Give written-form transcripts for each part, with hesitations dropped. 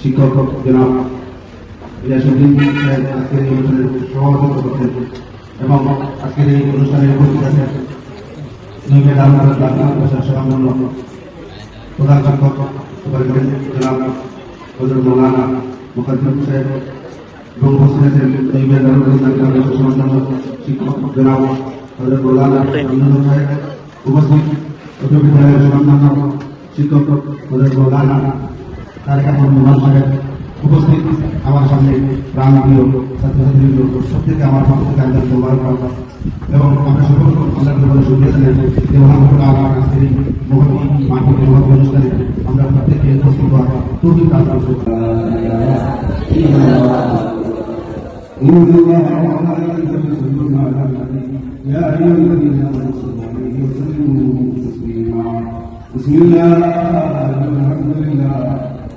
শিক্ষক জনাব ইয়াসুদ্দিন সাহেব আজকের এই অনুষ্ঠানের সভাপতিত্ব করছেন এবং আজকের এই অনুষ্ঠানে উপস্থিত আছেন নৈবেদ স্বনামধন্য প্রধান শিক্ষক জনাব হযরত মাওলানা মুকদ্দম সাহেব এবং উপস্থিত আছেন নৈবেদ স্বনামধন্য শিক্ষক জনাব হযরত মাওলানা আমিনুল সাহেব উপস্থিত উচ্চ বিদ্যালয়ের স্বনামধন্য শিক্ষক হযরত মাওলানা তারেক আহমদ সাহেব উপস্থিত আমার সামনে প্রাণ প্রিয় ছাত্রছাত্রীবৃন্দ প্রত্যেকে আমার পক্ষ থেকে আন্তরিক মোবারকবাদ এবং আমরা সকল আল্লাহর দরবারে শুকরিয়া জানাই যে মহান আল্লাহ আজকের এই মহৎ মাহফিল মহৎ অনুষ্ঠানে আমরা প্রত্যেকে উপস্থিত হওয়ার তৌফিক দান করুন। يا أيها الذين آمنوا صلوا عليه وسلموا تسليما بسم الله والحمد لله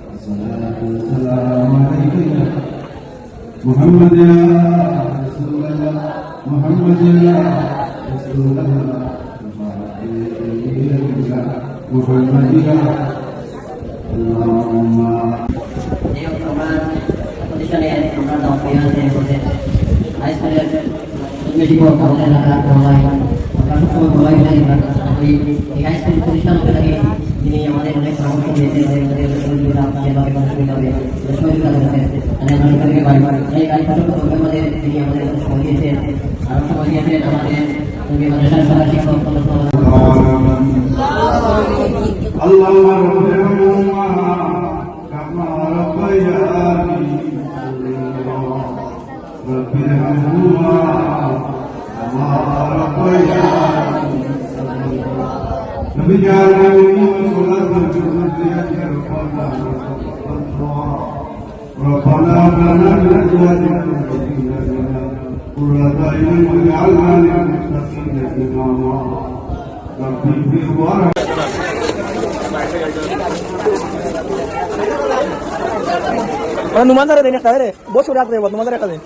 والصلاة والسلام عليك يا محمد يا رسول الله محمد يا رسول الله محمد يا اللهم প্রতিষ্ঠানে আমরা দপ্তরে হাই স্কুলের শিক্ষক আমাদের এলাকার সবাই আমরা সবসময় সবাই এই হাই স্কুল প্রতিষ্ঠান থেকে যিনি আমাদের অনেক পরামর্শ দিয়েছেন আমাদের সহযোগিতা যেভাবে সুবিধা হবে সহযোগিতা করেছেন এই আমাদের তিনি আমাদের সময় দিয়েছেন আরও সময় দিয়েছেন আমাদের মাদ্রাসার সবার শিক্ষক اللهم ارحمهما كما ربياني رب ارحمهما كما ربياني رب اجعلنا مقيم الصلاة وذريتي ربنا هب لنا من ازواجنا وذرياتنا قرة اعين واجعلنا للمتقين اماما رب اغفر وارحم নুমান ধরে দেন একটা রে বসে রাখতে নুমান ধরে একটা দেন